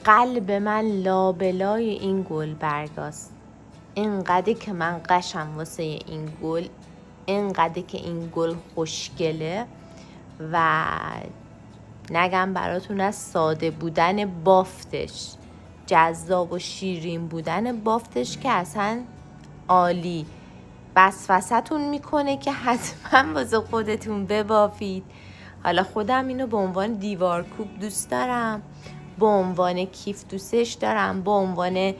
قلب من لابلای این گل برگاست. اینقدر که من قشم واسه این گل، اینقدر که این گل خوشگله و نگم براتون از ساده بودن بافتش، جذاب و شیرین بودن بافتش که اصلا عالی. وسوسه‌تون میکنه که حتما واسه خودتون ببافید. حالا خودم اینو به عنوان دیوارکوب دوست دارم، به عنوان کیف دوستش دارم، به عنوان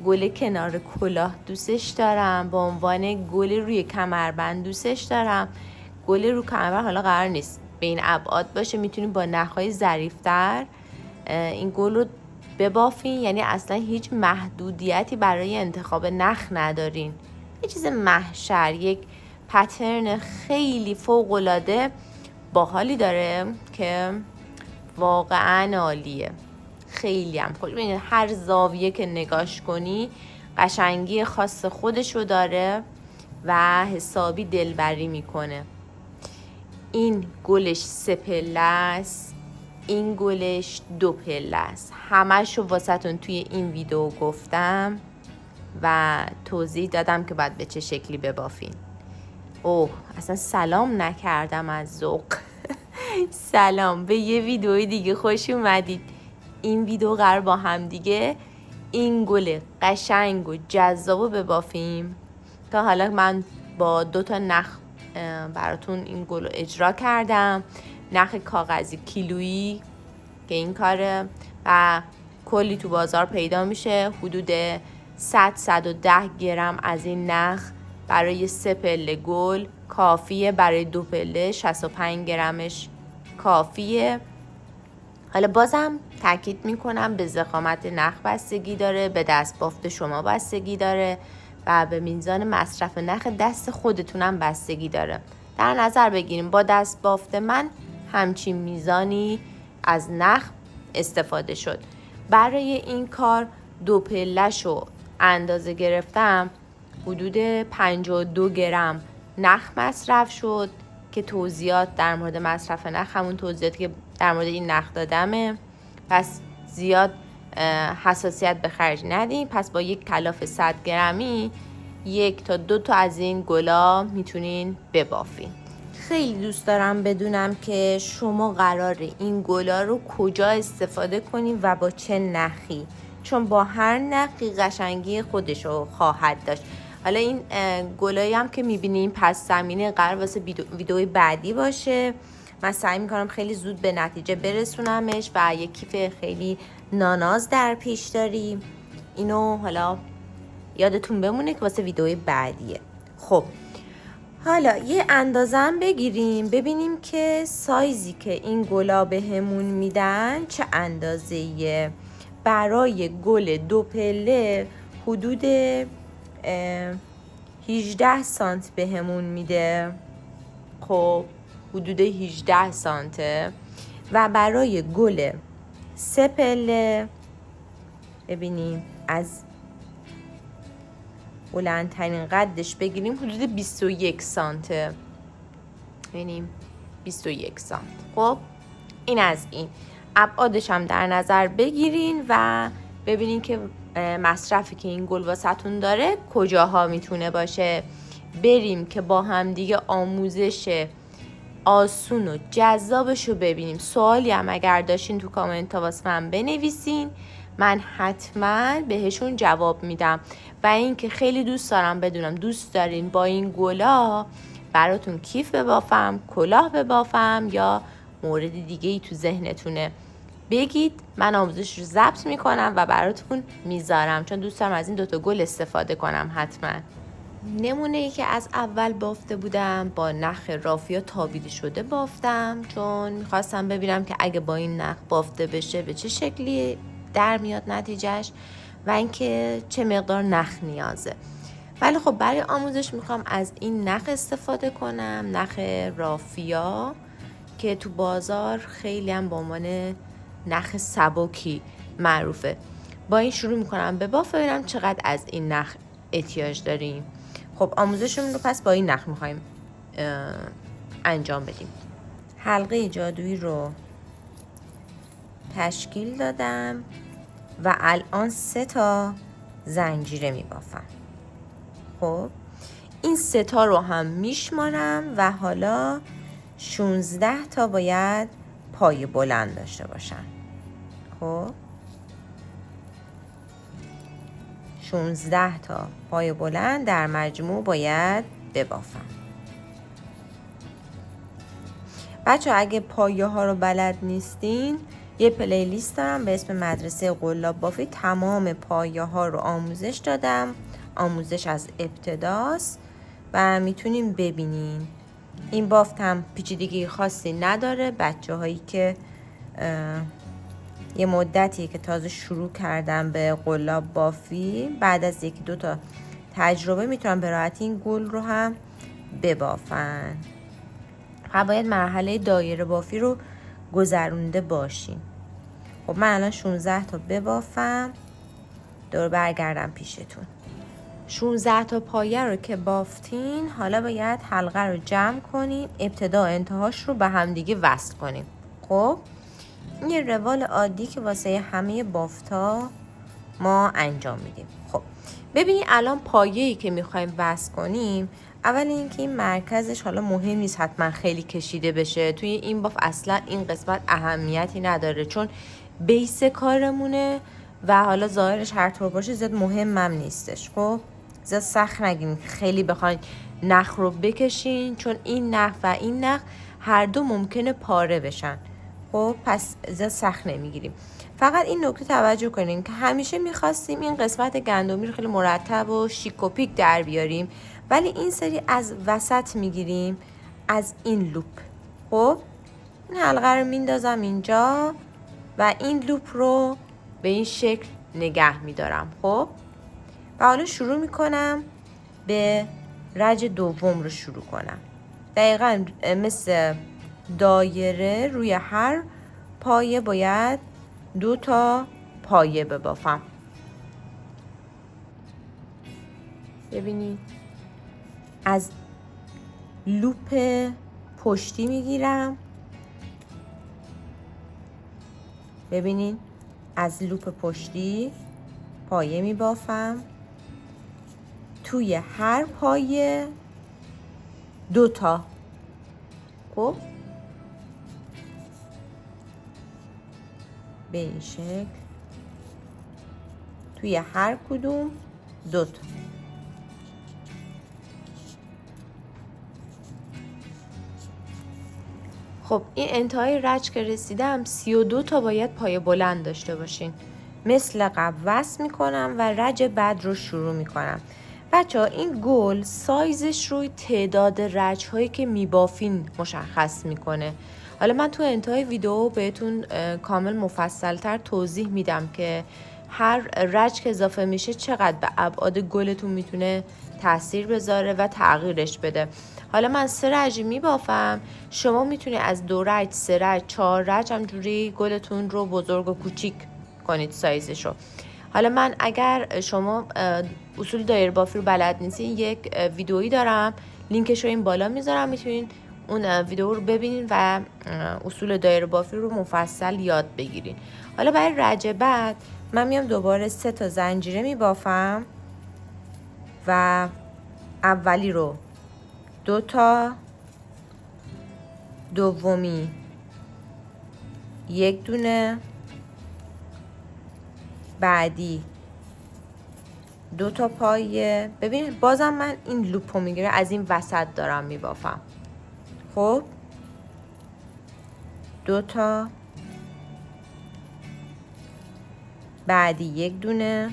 گل کنار کلاه دوستش دارم، به عنوان گل روی کمربند دوستش دارم. گل روی کمربند حالا قرار نیست به این ابعاد باشه، میتونیم با نخهای ظریف‌تر این گل رو ببافین، یعنی اصلا هیچ محدودیتی برای انتخاب نخ ندارین. یه چیز محشر، یک پترن خیلی فوق‌العاده باحالی داره که واقعا عالیه، خیلی هم خوش. ببینید هر زاویه که نگاش کنی قشنگی خاص خودشو داره و حسابی دلبری میکنه. این گلش 3 پله است، این گلش 2 پله است. همه‌شو واسهتون توی این ویدیو گفتم و توضیح دادم که باید به چه شکلی ببافین. اوه اصلا سلام نکردم از ذوق. سلام، به یه ویدیوی دیگه خوش اومدید. این ویدیو قرار با هم دیگه این گل قشنگ و جذابو ببافیم. تا حالا من با 2 تا نخ براتون این گل رو اجرا کردم. نخ کاغذی کیلویی که این کاره و کلی تو بازار پیدا میشه. حدود 100-110 گرم از این نخ برای 3 پله گل کافیه، برای 2 پله 65 گرمش کافیه. حالا بازم تاکید میکنم به ضخامت نخ بستگی داره، به دست بافت شما بستگی داره و به میزان مصرف نخ دست خودتونم بستگی داره. در نظر بگیریم با دست بافت من همچین میزانی از نخ استفاده شد. برای این کار 2 پله‌شو اندازه گرفتم، حدود 52 گرم نخ مصرف شد که توضیحات در مورد مصرف نخ همون توضیحاتی که در مورد این نخ دادمه، پس زیاد حساسیت به خرج ندیم. پس با یک کلاف 100 گرمی 1 تا 2 تا از این گلا میتونین ببافین. خیلی دوست دارم بدونم که شما قراره این گلا رو کجا استفاده کنین و با چه نخی، چون با هر نخی قشنگی خودش رو خواهد داشت. حالا این گلایی هم که میبینیم پس زمینه قرار واسه ویدئوی بعدی باشه. من سعی میکنم خیلی زود به نتیجه برسونمش و یک کیف خیلی ناناز در پیش داریم. اینو حالا یادتون بمونه که واسه ویدئوی بعدیه. خب حالا یه اندازه‌ام بگیریم ببینیم که سایزی که این گلا بهمون میدن چه اندازه‌ایه. برای گل 2 پله حدود 18 سانت بهمون میده. خب حدود 18 سانته. و برای گل 3 پله ببینیم از بلندترین قدش بگیریم حدود 21 سانته. ببینیم 21 سانت. خب این از این ابعادش هم در نظر بگیرین و ببینین که مصرفی که این گل واسهتون داره کجاها میتونه باشه. بریم که با هم دیگه آموزش آسون و جذابش رو ببینیم. سوالی هم اگر داشتین تو کامنت ها واسه من بنویسین، من حتما بهشون جواب میدم. و این که خیلی دوست دارم بدونم دوست دارین با این گلا براتون کیف ببافم، کلاه ببافم یا مورد دیگه ای تو ذهنتونه بگید. من آموزش رو ضبط میکنم و براتون میذارم، چون دوست دارم از این 2 تا گل استفاده کنم. حتما نمونه ای که از اول بافته بودم با نخ رافیا تابیده شده بافتم، چون میخواستم ببینم که اگه با این نخ بافته بشه به چه شکلی در میاد نتیجهش و اینکه چه مقدار نخ نیازه. ولی خب برای آموزش میخوام از این نخ استفاده کنم، نخ رافیا که تو بازار خیلی هم به عنوان نخ سبکی معروفه. با این شروع میکنم به بافت، ببینم چقدر از این نخ احتیاج داریم. خب آموزشمون رو پس با این نخ میخوایم انجام بدیم. حلقه جادویی رو تشکیل دادم و الان 3 تا زنجیره می بافم. خب این 3 تا رو هم میشمارم و حالا 16 تا باید پای بلند داشته باشن. خب 16 تا پای بلند در مجموع باید ببافم. بچه اگه پایه ها رو بلد نیستین یه پلیلیست دارم به اسم مدرسه قلاب بافی، تمام پایه ها رو آموزش دادم، آموزش از ابتداست و میتونیم ببینین. این بافت هم پیچیدگی خاصی نداره. بچه هایی که یه مدتی که تازه شروع کردم به قلاب بافی، بعد از 1-2 تا تجربه میتونن به راحتی این گل رو هم ببافن. باید مرحله دایره بافی رو گذرونده باشین. خب من الان 16 تا ببافم، دور برگردم پیشتون. 16 تا پایه رو که بافتین، حالا باید حلقه رو جمع کنیم، ابتدا انتهاش رو به همدیگه وصل کنیم. خب این یه روال عادی که واسه همه بافتا ما انجام میدیم. خب ببینید الان پایه‌ای که میخوایم وصل کنیم، اول اینکه این مرکزش حالا مهم نیست حتما خیلی کشیده بشه. توی این باف اصلا این قسمت اهمیتی نداره چون بیس کارمونه و حالا ظاهرش هر طور باشه زیاد مهمم نیستش. خب زیاد سخت نگیم خیلی بخواید نخ رو بکشین، چون این نخ و این نخ هر دو ممکنه پاره بشن. خب پس زیاد سخت نمیگیریم. فقط این نکته توجه کنین که همیشه میخواستیم این قسمت گندمی رو خیلی مرتب و شیک و پیک در بیاریم، ولی این سری از وسط میگیریم، از این لوپ. خب این حلقه رو میندازم اینجا و این لوپ رو به این شکل نگه میدارم. خب و حالا شروع میکنم به رج دوم رو شروع کنم. دقیقا مثل دایره روی هر پایه باید 2 تا پایه ببافم. ببینید از لوپ پشتی میگیرم، ببینید از لوپ پشتی پایه میبافم، توی هر پایه 2 تا. خب به این شکل توی هر کدوم 2 تا. خب این انتهای رج که رسیدم 32 تا باید پایه بلند داشته باشین. مثل قبل وصل میکنم و رج بعد رو شروع میکنم. بچه ها این گل سایزش روی تعداد رج هایی که میبافین مشخص میکنه. حالا من تو انتهای ویدیو بهتون کامل مفصلتر توضیح میدم که هر رج که اضافه میشه چقدر به ابعاد گلتون میتونه تاثیر بذاره و تغییرش بده. حالا من 3 رج میبافم، شما میتونید از 2 رج، 3 رج، 4 رج همجوری گلتون رو بزرگ و کوچیک کنید سایزش رو. حالا من اگر شما اصول دایره بافی رو بلد نیستین، یک ویدئویی دارم لینکش رو این بالا میذارم، میتونین اون ویدیو رو ببینین و اصول دایره بافی رو مفصل یاد بگیرین. حالا برای رج بعد من میام دوباره 3 تا زنجیره میبافم و اولی رو 2 تا، دومی 1 دونه، بعدی 2 تا پایه. ببینید بازم من این لوپو میگیره، از این وسط دارم میبافم. خب 2 تا، بعدی 1 دونه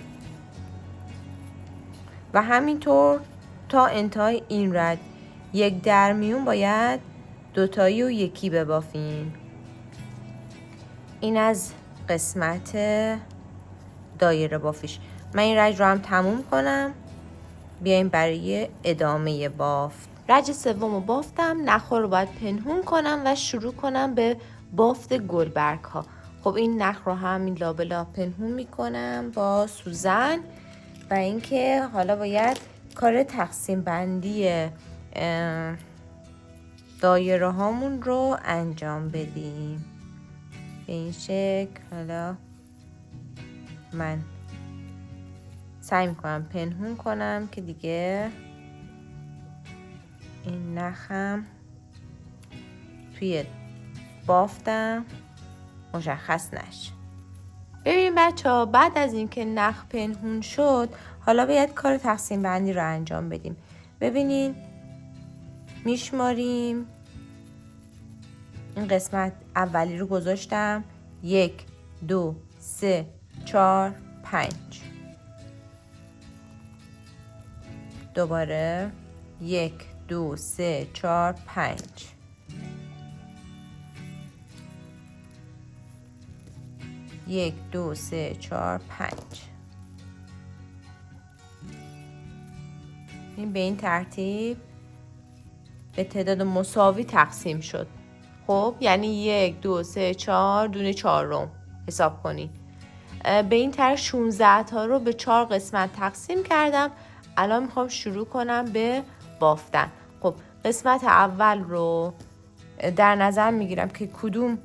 و همینطور تا انتهای این رد. یک در میون باید 2 تایی و یکی ببافین. این از قسمت دایره بافیش. من این رج رو هم تموم کنم، بیایم برای ادامه بافت. رج سوم رو بافتم، نخ رو باید پنهون کنم و شروع کنم به بافت گلبرگ ها. خب این نخ رو هم این لابلا پنهون میکنم با سوزن و اینکه حالا باید کار تقسیم بندی دایره هامون رو انجام بدیم. به این شکل حالا من سعی میکنم پنهون کنم که دیگه این نخم توی بافتم مشخص نشه. ببینیم بچه ها، بعد از اینکه نخ پنهون شد حالا باید کار تقسیم بندی رو انجام بدیم. ببینین میشماریم، این قسمت اولی رو گذاشتم 1 2 3 4 5. دوباره 1 2 3 4 5. یک دو سه چهار 5. این به این ترتیب به تعداد مساوی تقسیم شد. خب یعنی 1 2 3 4 دونه 4 حساب کنید. به این طرح 16 تا رو به 4 قسمت تقسیم کردم. الان میخوام شروع کنم به بافتن. خب قسمت اول رو در نظر میگیرم که کدوم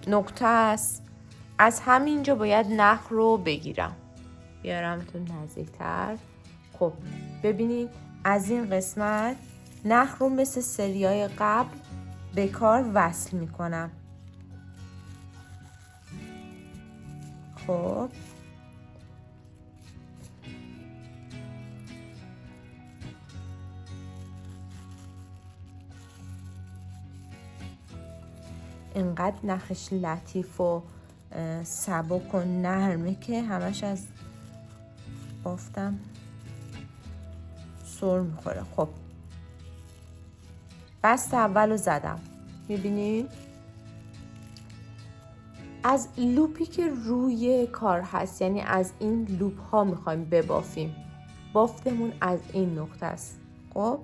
نقطه است. از همینجا باید نخ رو بگیرم. بیارمتون نزدیکتر. خب ببینید از این قسمت نخ رو مثل سریای قبل به کار وصل میکنم. خب اینقدر نخش لطیف و سبک و نرمه که همش از بافتم سر میخوره. خب بست اول رو زدم. میبینید از لوپی که روی کار هست، یعنی از این لوپ ها میخوایم ببافیم. بافتمون از این نقطه است. خب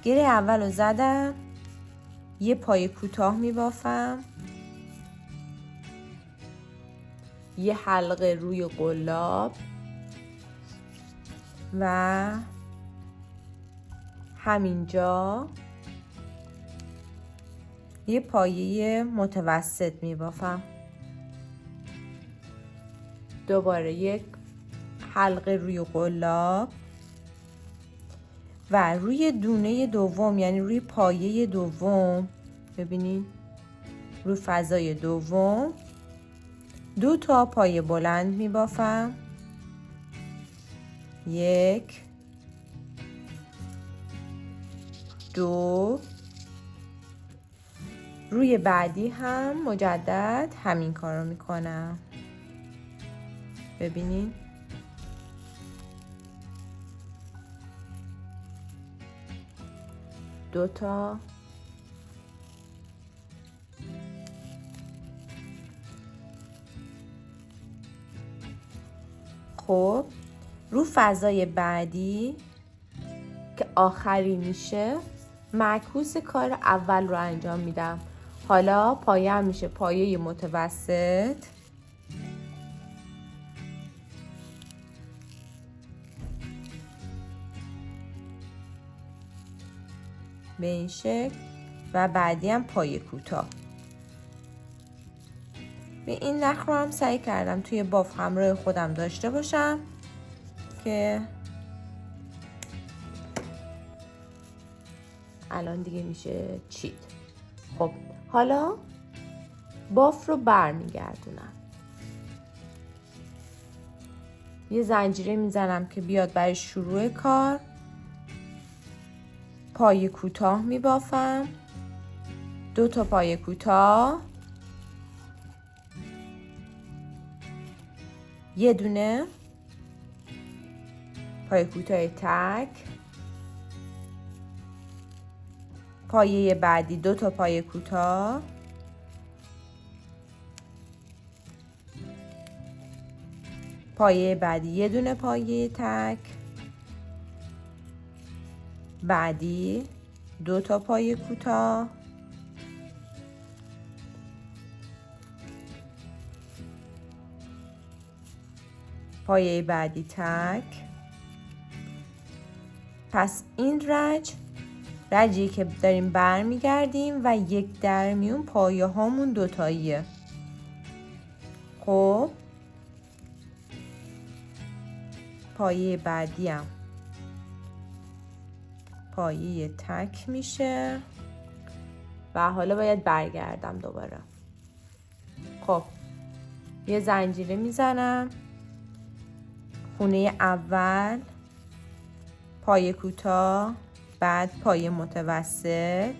گره اول رو زدم، یه پای کوتاه میبافم، یه حلقه روی قلاب و همینجا یه پایه متوسط میبافم. دوباره یک حلقه روی قلاب و روی دونه دوم، یعنی روی پایه دوم، ببینید روی فضای دوم 2 تا پایه بلند میبافم. 1 2. روی بعدی هم مجدد همین کار رو میکنم. ببینید دو تا. خب رو فضای بعدی که آخری میشه معکوس کار اول رو انجام میدم. حالا پایه هم میشه پایه متوسط. به این شکل و بعدی هم پایه کوتاه. به این نخ رو هم سعی کردم توی باف همراه خودم داشته باشم که الان دیگه میشه چید. خب حالا باف رو برمیگردونم، یه زنجیره میزنم که بیاد برای شروع کار. پایه کوتاه میبافم، 2 تا پایه کوتاه، یه دونه پایه کوتاه تک، پایه بعدی 2 تا پایه کوتاه، پایه بعدی یه دونه پایه تک، بعدی 2 تا پایه کوتاه، پایه بعدی تک. پس این رجی که داریم برمیگردیم و یک در میون پایه هامون 2 تاییه. خب پایه بعدی هم پایه تک میشه و حالا باید برگردم دوباره. خب یه زنجیره میزنم، خونه اول پایه کوتاه، بعد پایه متوسط،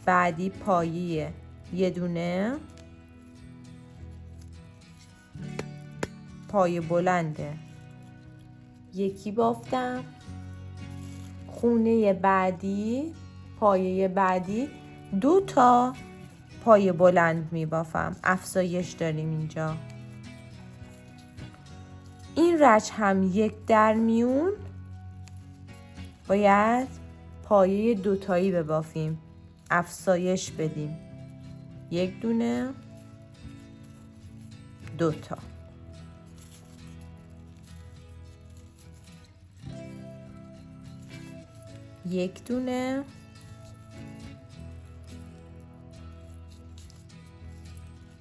بعدی پایه یه دونه، پایه بلنده یکی بافتم، خونه بعدی پایه بعدی 2 تا پایه بلند می بافم. افزایش داریم اینجا. این رچ هم 1 در میون باید پایه 2 تایی ببافیم، افزایش بدیم. 1 دونه 2 تا. یک دونه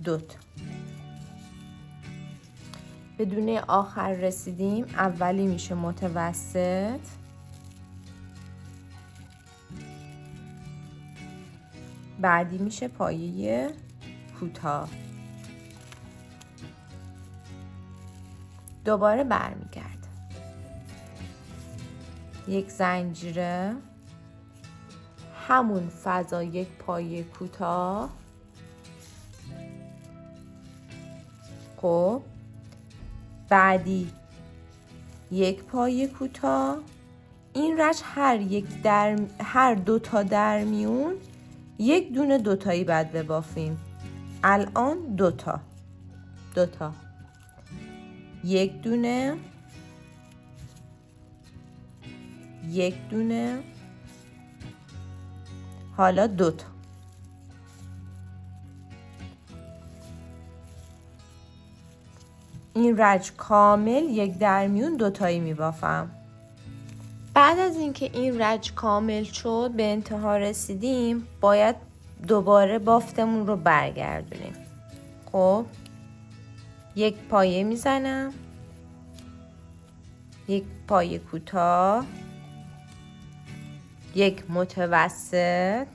2 تا. به دونه آخر رسیدیم. اولی میشه متوسط، بعدی میشه پایه کوتاه. دوباره برمیگرد. یک زنجیره، همون فضا 1 پایه کوتاه. خب بعدی 1 پایه کوتاه. این رچ هر 2 تا در میون 1 دونه 2 تایی بعد ببافیم. الان 2 تا 1 دونه 1 دونه، حالا 2 تا. این رچ کامل 1 در میون 2 تایی می بافم. بعد از اینکه این رچ کامل شد، به انتها رسیدیم، باید دوباره بافتمون رو برگردونیم. خب 1 پایه میزنم، 1 پایه کوتاه، 1 متوسط.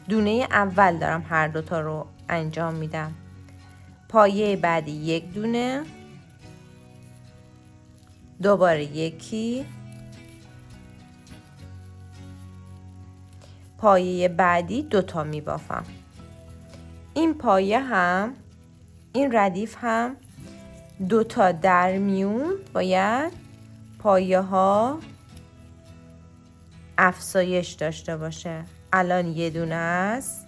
دونه اول دارم هر 2 تا رو انجام میدم. پایه بعدی 1 دونه، دوباره یکی، پایه بعدی 2 تا می بافم. این پایه هم، این ردیف هم 2 تا در میون باید پایه ها افزایش داشته باشه. الان 1 دونه است،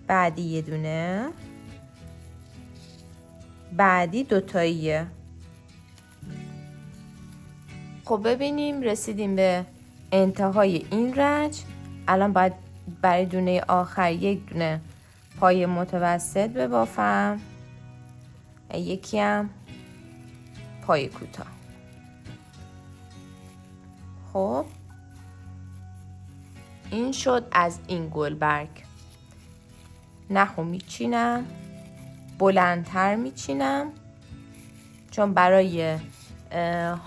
بعدی 1 دونه، بعدی 2 تاییه. خب ببینیم رسیدیم به انتهای این رچ. الان باید برای دونه آخر 1 دونه پایه متوسط ببافم، یکی هم پایه کوتاه. خب این شد از این گلبرگ. نخو میچینم، بلندتر میچینم، چون برای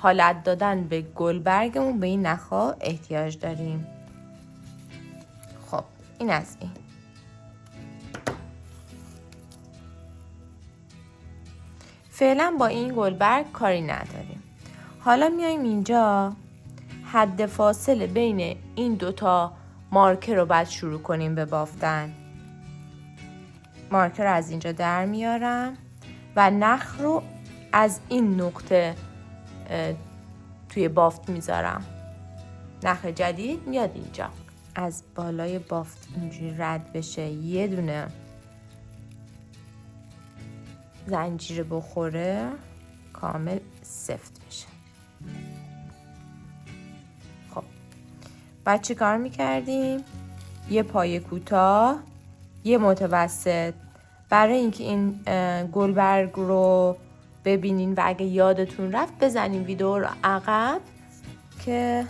حالت دادن به گلبرگمون به این نخا احتیاج داریم. خب این از این. فعلا با این گلبرگ کاری نداریم. حالا میایم اینجا حد فاصله بین این 2 تا مارکر رو بعد شروع کنیم به بافتن. مارکر رو از اینجا در میارم و نخ رو از این نقطه توی بافت میذارم. نخ جدید میاد اینجا، از بالای بافت اینجوری رد بشه، 1 دونه زنجیره بخوره، کامل سفت میشه. خب بعد چی کار میکردیم؟ 1 پایه کوتاه، 1 متوسط. برای اینکه این گلبرگ رو ببینین و اگه یادتون رفت بزنین ویدیو رو عقب که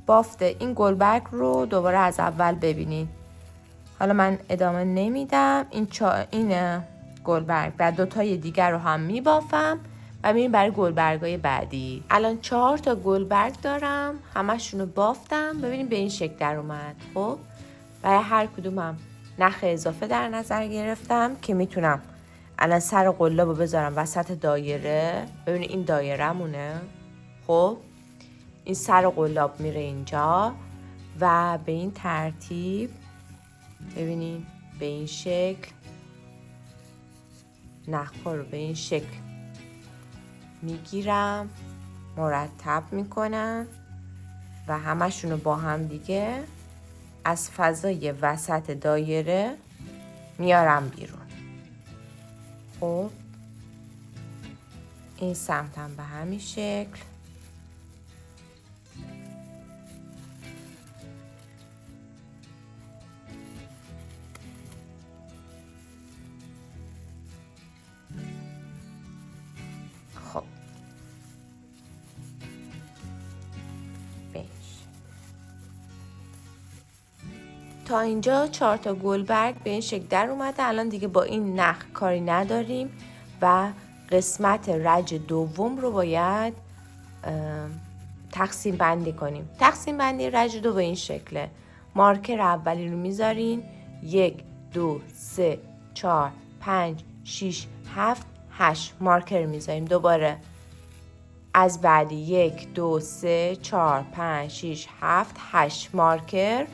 بافت این گلبرگ رو دوباره از اول ببینین. حالا من ادامه نمیدم. این گلبرگ و 2 تای دیگر رو هم میبافم و میریم برای گلبرگای بعدی. الان 4 تا گلبرگ دارم، همشون رو بافتم. ببینیم به این شکل در اومد. خب برای هر کدومم نخ اضافه در نظر گرفتم که میتونم الان سر قلاب رو بذارم وسط دایره. ببینید این دایره مونه. خب این سر قلاب میره اینجا و به این ترتیب ببینید به این شکل نخ‌ها رو به این شکل میگیرم، مرتب میکنم و همشون رو با هم دیگه از فضای وسط دایره میارم بیرون. خب این سمتم به همین شکل. خب تا اینجا 4 تا گلبرگ به این شکل در اومده. الان دیگه با این نخ کاری نداریم و قسمت رج دوم رو باید تقسیم بندی کنیم. تقسیم بندی رج دو به این شکله. مارکر اولی رو میذارین 1 2 3 4 5 6 7 8 مارکر میذاریم. دوباره از بعدی 1 2 3 4 5 6 7 8 مارکر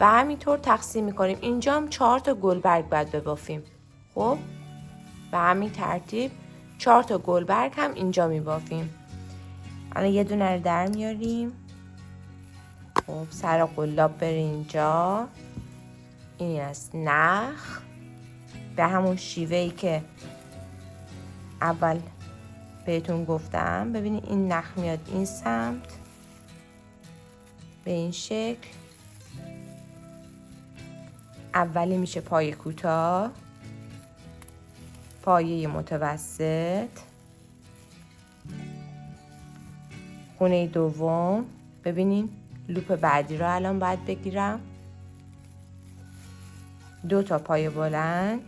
و همینطور تقسیم میکنیم. اینجا هم 4 تا گلبرگ باید ببافیم. خب به همین ترتیب 4 تا گلبرگ هم اینجا میبافیم. الان یه دونه رو در میاریم. خب سر قلاب بره اینجا. این از نخ به همون شیوهی که اول بهتون گفتم. ببینید این نخ میاد این سمت به این شکل. اولی میشه پای کوتاه، پایه متوسط، خونه دوم. ببینین لوپ بعدی رو الان باید بگیرم. 2 تا پای بلند،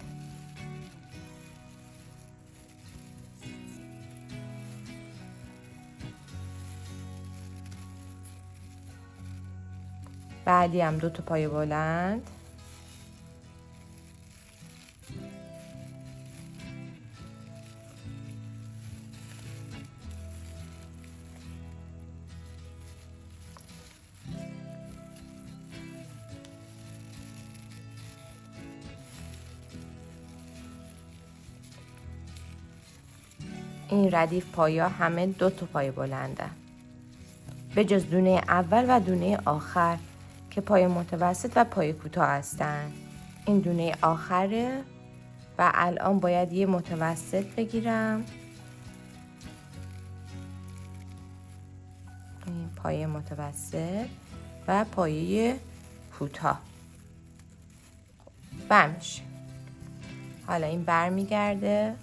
بعدی هم 2 تا پای بلند، این ردیف پایا همه 2 تا پای بلنده به جز دونه اول و دونه آخر که پای متوسط و پای کوتاه هستن. این دونه آخره و الان باید یه متوسط بگیرم. این پای متوسط و پایه کوتاه برمیشه. حالا این برمیگرده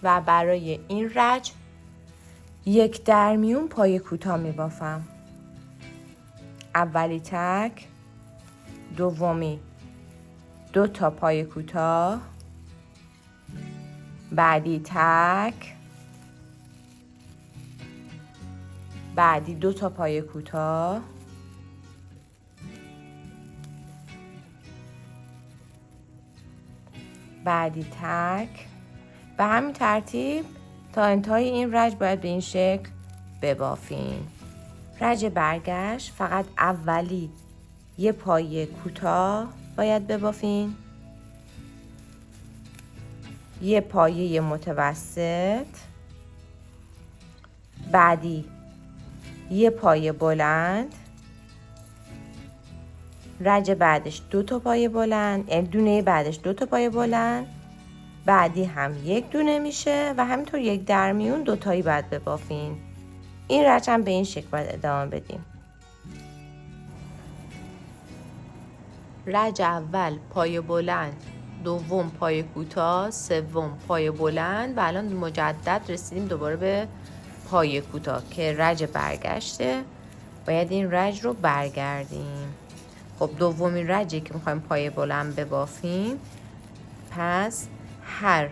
و برای این رج 1 درمیون پای کوتاه میبافم. اولی تک، دومی 2 تا پای کوتاه، بعدی تک، بعدی 2 تا پای کوتاه، بعدی تک. به همین ترتیب تا انتهای این رج باید به این شکل ببافین. رج برگشت فقط اولی یه پای کوتاه باید ببافین، یه پایه متوسط، بعدی یه پایه بلند، رج بعدش 2 تا پایه بلند، دونه بعدش 2 تا پایه بلند، بعدی هم 1 دونه میشه و همینطور 1 درمیون 2 تایی بعد ببافین. این رج هم به این شکل باید ادامه بدیم. رج اول پای بلند، دوم پای کوتاه، سوم پای بلند و الان مجدد رسیدیم دوباره به پای کوتاه که رج برگشته. باید این رج رو برگردیم. خب دومین رجی که میخوایم پای بلند ببافیم، پس هر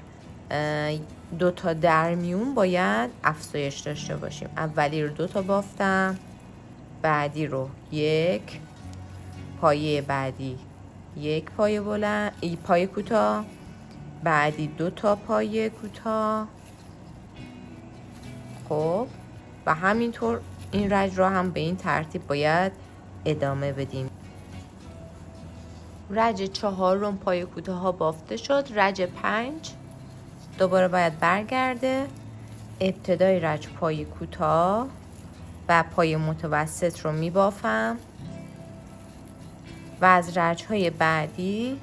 دو تا درمیون باید افزایش داشته باشیم. اولی رو 2 تا بافتم، بعدی رو 1، پایه بعدی 1 پایه بلند، پایه کوتاه، بعدی 2 تا پایه کوتاه. خب و همینطور این رج رو هم به این ترتیب باید ادامه بدیم. رج 4 پایه کوتاه ها بافته شد. رج 5 دوباره باید برگرده. ابتدای رج پایه کوتاه و پایه متوسط رو می بافم و از رج های بعدی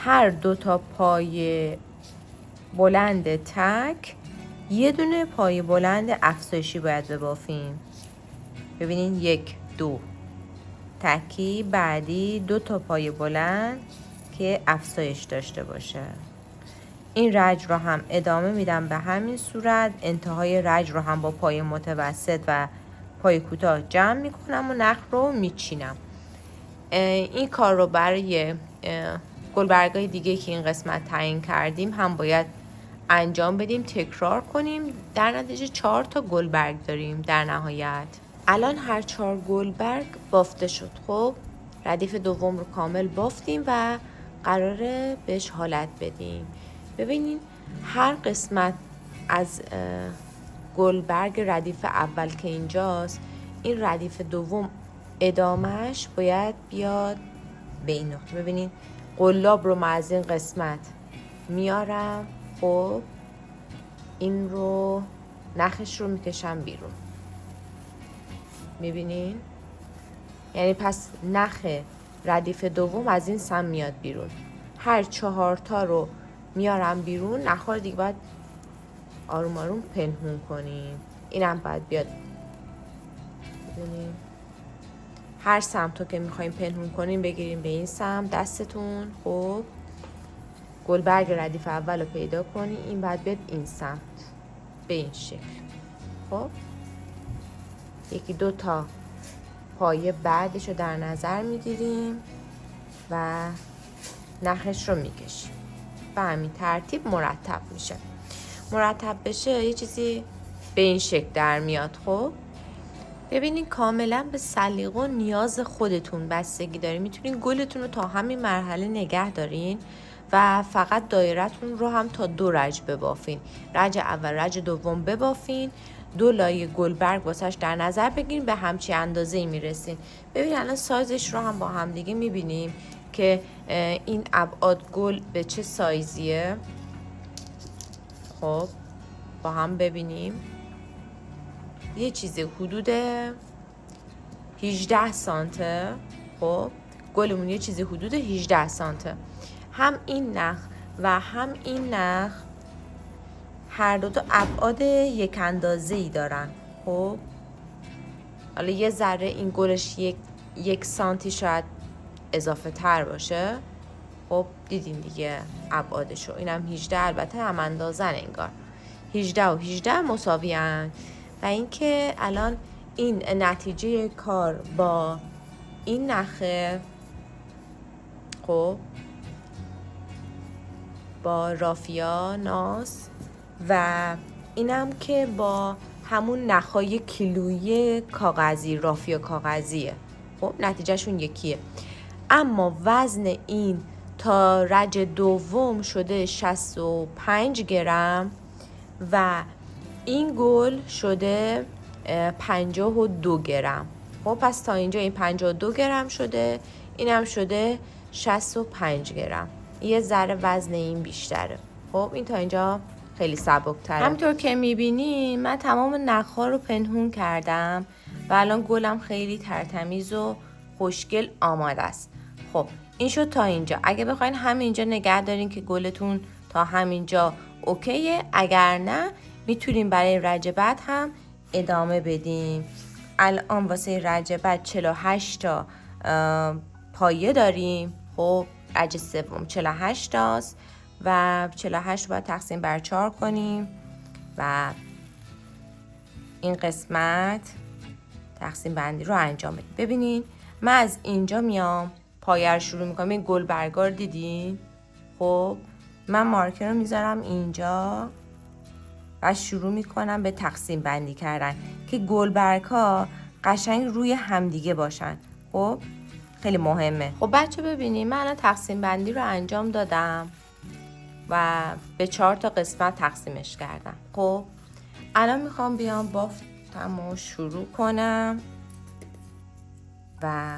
هر 2 تا پایه بلند تک یه دونه پایه بلند افزایشی باید ببافیم. ببینین 1 2 تکی، بعدی 2 تا پایه بلند که افزایش داشته باشه. این رج رو هم ادامه میدم به همین صورت. انتهای رج رو هم با پایه متوسط و پایه کوتاه جمع میکنم و نخ رو میچینم. این کار رو برای گلبرگای دیگه که این قسمت تعیین کردیم هم باید انجام بدیم، تکرار کنیم. در نتیجه 4 تا گلبرگ داریم در نهایت. الان هر 4 گلبرگ بافته شد. خب ردیف دوم رو کامل بافتیم و قراره بهش حالت بدیم. ببینین هر قسمت از گلبرگ ردیف اول که اینجاست، این ردیف دوم ادامهش باید بیاد به این نقطه. ببینین قلاب رو من از این قسمت میارم، خب این رو نخش رو میکشم بیرون. میبینین؟ یعنی پس نخ ردیف دوم از این سم میاد بیرون. هر 4 تا رو میارم بیرون. نخ رو دیگه باید آروم آروم پنهون کنیم. اینم باید بیاد. ببینیم هر سمت رو که میخوایم پنهون کنیم بگیریم به این سمت دستتون. خب گلبرگ ردیف اول رو پیدا کنی، این باید بیاد این سمت به این شکل. خب 1 2 تا پایه بعدش رو در نظر میگیریم و نخش رو میکشیم. به همین ترتیب مرتب میشه. مرتب بشه یه چیزی به این شکل در میاد. خب ببینین کاملا به سلیقه و نیاز خودتون بستگی داره. میتونین گلتون رو تا همین مرحله نگه دارین و فقط دایره‌تون رو هم تا 2 رج ببافین. رج اول رج دوم ببافین، 2 لایه گلبرگ واسش در نظر بگیرین، به همچی اندازه‌ای میرسین. ببین الان سایزش رو هم با هم دیگه میبینیم که این ابعاد گل به چه سایزیه. خب با هم ببینیم. یه چیزی حدود 18 سانته. خب گلمون یه چیزی حدود 18 سانته. هم این نخ و هم این نخ هر دو تا ابعاد یک اندازه‌ای دارن. خب حالا یه ذره این گلش یک سانتی شاید اضافه تر باشه. خب دیدین دیگه ابعادشو. اینم 18 البته هم اندازن انگار. 18 و 18 مساوی هن. و اینکه الان این نتیجه کار با این نخه، خب با رافیا ناس و اینم که با همون نخای کیلویی کاغذی رافیا کاغذیه. خب نتیجهشون یکیه. اما وزن این تا رج دوم شده 65 گرم و این گل شده 52 گرم. خب پس تا اینجا این 52 گرم شده، اینم شده 65 گرم. یه ذره وزن این بیشتره. خب این تا اینجا خیلی سبک‌تره. همینطور که میبینیم من تمام نخ‌ها رو پنهون کردم و الان گلم خیلی ترتمیز و خوشگل آماده است. خب این شد تا اینجا. اگه بخواین همینجا نگه دارین که گلتون تا همینجا اوکیه. اگر نه میتونیم برای رج بعد هم ادامه بدیم. الان واسه رج بعد 48 تا پایه داریم. خب رج سوم 48 تاست و 48 باید تقسیم بر 4 کنیم و این قسمت تقسیم بندی رو انجام بدیم. ببینین من از اینجا میام پایه رو شروع میکنم. این گلبرگا رو دیدین؟ خب من مارکر رو میذارم اینجا و شروع میکنم به تقسیم بندی کردن که گلبرگ ها قشنگ روی همدیگه باشن. خب خیلی مهمه. خب بچه ببینیم من الان تقسیم بندی رو انجام دادم و به 4 تا قسمت تقسیمش کردم. خب الان میخوام بیام بافتم رو شروع کنم و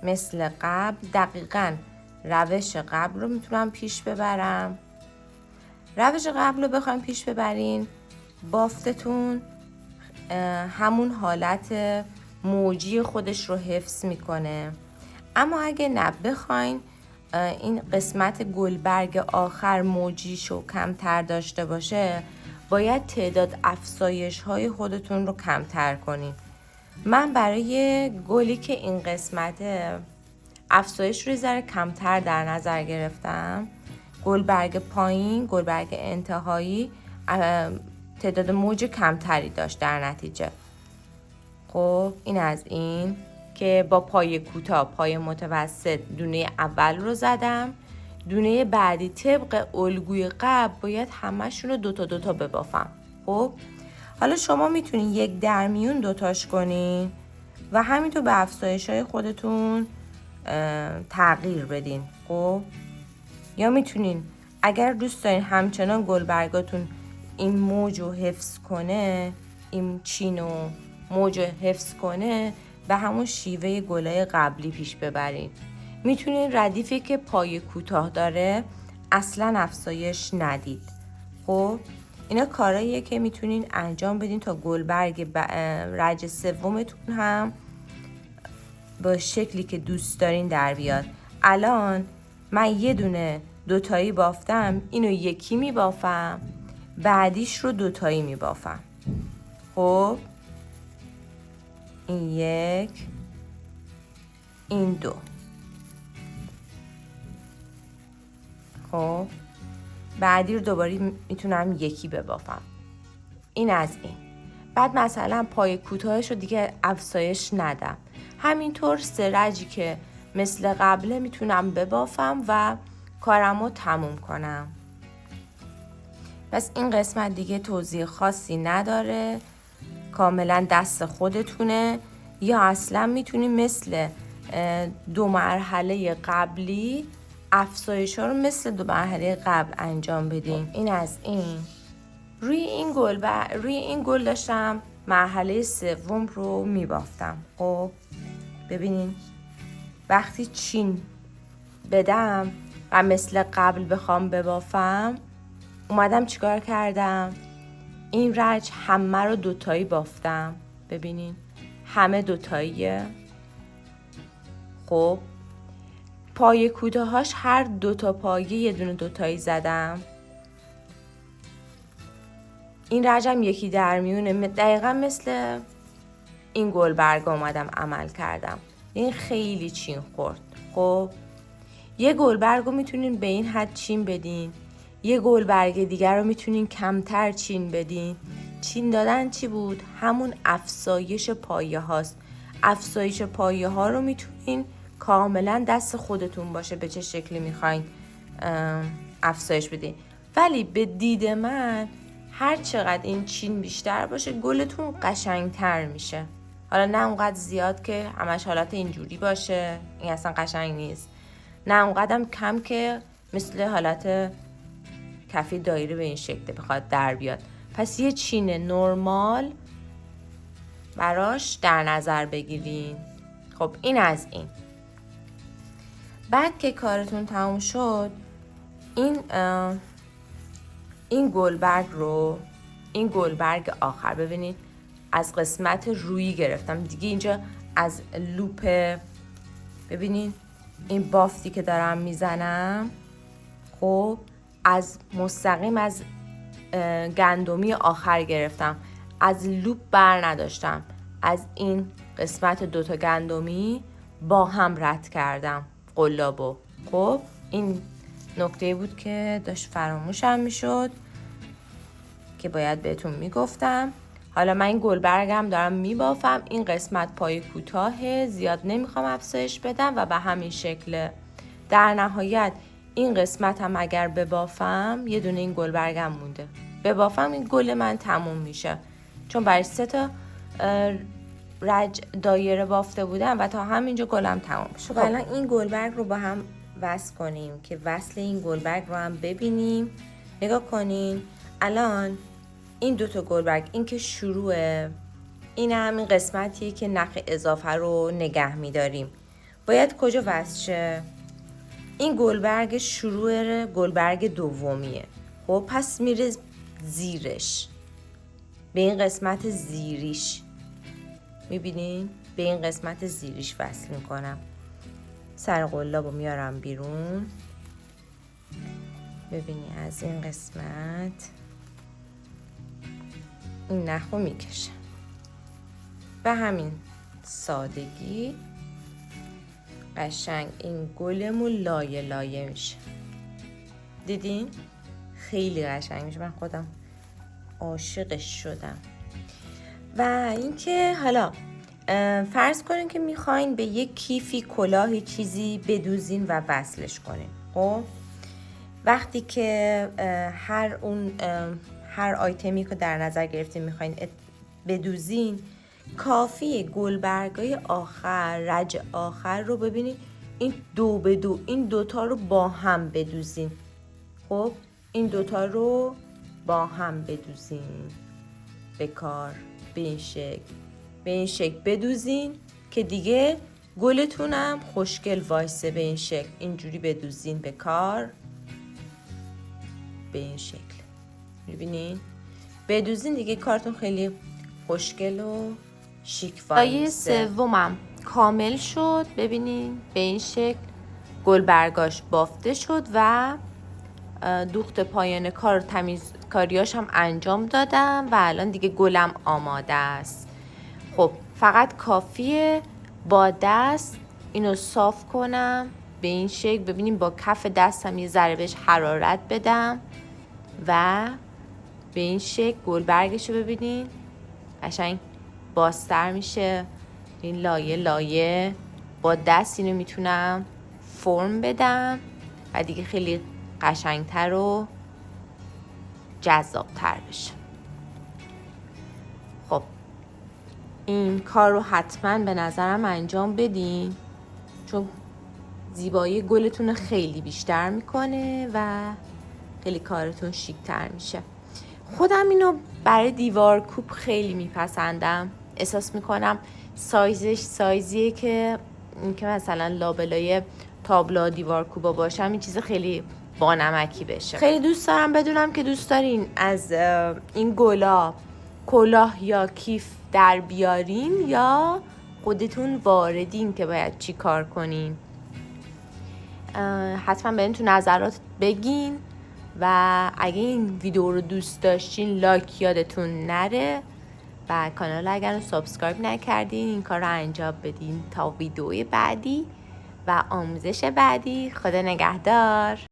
مثل قبل دقیقاً روش قبل رو میتونم پیش ببرم. روش قبل رو بخوایم پیش ببرین بافتتون همون حالت موجی خودش رو حفظ میکنه. اما اگه نه بخواین این قسمت گلبرگ آخر موجیشو کمتر داشته باشه باید تعداد افزایش های خودتون رو کمتر کنین. من برای گلی که این قسمته افزایش رو ذره کمتر در نظر گرفتم. گلبرگ پایین، گلبرگ انتهایی تعداد موج کمتری داشت در نتیجه. خب این از این که با پای کوتاه، پای متوسط دونه اول رو زدم. دونه بعدی طبق الگوی قبل باید همشون رو دوتا ببافم. خب حالا شما میتونین یک درمیون دوتاش کنین و همینطور به افزایش‌های خودتون تغییر بدین. خب یا میتونین اگر دوست دارین همچنان گلبرگاتون این موج رو حفظ کنه، این چین و موج رو حفظ کنه، به همون شیوه گلای قبلی پیش ببرین. میتونین ردیفی که پای کوتاه داره اصلا افزایش ندید. خب اینا کاراییه که میتونین انجام بدین تا گلبرگ رج سومتون هم با شکلی که دوست دارین در بیاد. الان من یه دونه دوتایی بافتم، اینو یکی میبافم، بعدیش رو دوتایی میبافم. خب این یک، این دو. خب بعدی رو دوباره میتونم یکی ببافم. این از این. بعد مثلا پای کوتاهش رو دیگه افزایش ندم. همینطور 3 رجی که مثل قبله میتونم ببافم و کارمو تموم کنم. پس این قسمت دیگه توضیح خاصی نداره، کاملا دست خودتونه. یا اصلا میتونی مثل 2 مرحله قبلی افزایش ها رو مثل 2 مرحله قبل انجام بدین. این از این. روی این گل داشتم مرحله سوم رو میبافتم. خب ببینین وقتی چین بدم و مثل قبل بخوام ببافم اومدم چیکار کردم؟ این رج همه رو دوتایی بافتم. ببینین همه دوتاییه. خب پای کوتاهاش هر 2 تا پایه یه دونه دوتایی زدم. این رجم یکی درمیونه، دقیقا مثل این گلبرگ اومدم عمل کردم. این خیلی چین خورد. خب یه گلبرگ رو میتونین به این حد چین بدین، یه گلبرگ دیگر رو میتونین کمتر چین بدین. چین دادن چی بود؟ همون افزایش پایه هاست. افزایش پایه ها رو میتونین کاملا دست خودتون باشه به چه شکلی میخواین افزایش بدین. ولی به دید من هر چقدر این چین بیشتر باشه گلتون قشنگتر میشه. حالا نه اونقدر زیاد که همش حالت اینجوری باشه، این اصلا قشنگ نیست، نه اونقدرم کم که مثل حالت کفی دایره به این شکل بخواد در بیاد. پس یه چین نرمال براش در نظر بگیرین. خب این از این. بعد که کارتون تموم شد این گلبرگ آخر ببینید از قسمت رویی گرفتم دیگه. اینجا از لوپ ببینید این بافتی که دارم میزنم خب از مستقیم از گندمی آخر گرفتم، از لوپ بر نداشتم، از این قسمت 2 تا گندمی با هم رد کردم قلابو. خب این نکته بود که داشت فراموشم میشد که باید بهتون میگفتم. حالا من این گلبرگم دارم میبافم. این قسمت پای کوتاه زیاد نمیخوام افزایش بدم و به همین شکل در نهایت این قسمت هم اگر ببافم یه دونه این گل برگم مونده، ببافم این گل من تموم میشه، چون برای 3 تا رج دایره بافته بودم و تا همینجا گلم تموم میشه. خب الان این گلبرگ رو با هم وصل کنیم که وصل این گلبرگ رو هم ببینیم. نگاه کنین الان این 2 تا گلبرگ، این که شروعه، این همین قسمتیه که نخ اضافه رو نگه میداریم. باید کجا وصل شه؟ این گلبرگ شروع گلبرگ دومیه. خب پس میره زیرش، به این قسمت زیریش، میبینین؟ به این قسمت زیریش وصل میکنم. سر قلابو میارم بیرون، ببینی از این قسمت این نخو میکشم. به همین سادگی قشنگ این گلمون لایه لایه میشه. دیدین؟ خیلی قشنگ میشه، من خودم عاشقش شدم. و اینکه حالا فرض کنین که میخواین به یک کیفی کلاهی چیزی بدوزین و وصلش کنین. خب وقتی که هر آیتمی که در نظر گرفتین میخواین بدوزین، کافیه گلبرگای آخر، رج آخر رو ببینید این 2 به 2 این 2 تا رو با هم بدوزین. خب این 2 تا رو با هم بدوزین به کار، به این شکل بدوزین که دیگه گلتونم خوشگل وایسه. به این شکل اینجوری بدوزین به کار، به این شکل میبینین بدوزین دیگه کارتون خیلی خوشگل و شیک وایسه. لایه سومم کامل شد، ببینین به این شکل گلبرگاش بافته شد و دوخت پایان کار، تمیز کاریاش هم انجام دادم و الان دیگه گلم آماده است. خب فقط کافیه با دست اینو صاف کنم به این شکل، ببینیم با کف دستم یه ذره بهش حرارت بدم و به این شکل گلبرگشو ببینین قشنگ بازتر میشه. این لایه لایه با دست اینو میتونم فرم بدم و دیگه خیلی قشنگتر و جذابتر بشه. خب این کار رو حتما به نظرم انجام بدین، چون زیبایی گلتون خیلی بیشتر میکنه و خیلی کارتون شیک‌تر میشه. خودم اینو برای دیوار کوب خیلی میپسندم، احساس میکنم سایزش سایزیه که مثلا لابلای تابلو دیوار کوبا باشم این چیز خیلی بانمکی بشه. خیلی دوست دارم بدونم که دوست دارین از این گلا کلاه یا کیف در بیارین یا خودتون واردین که باید چی کار کنین. حتما بهم تو نظرات بگین و اگه این ویدیو رو دوست داشتین لایک یادتون نره و کانال اگر سابسکرایب نکردین این کار رو انجام بدین تا ویدیوی بعدی و آموزش بعدی. خدا نگهدار.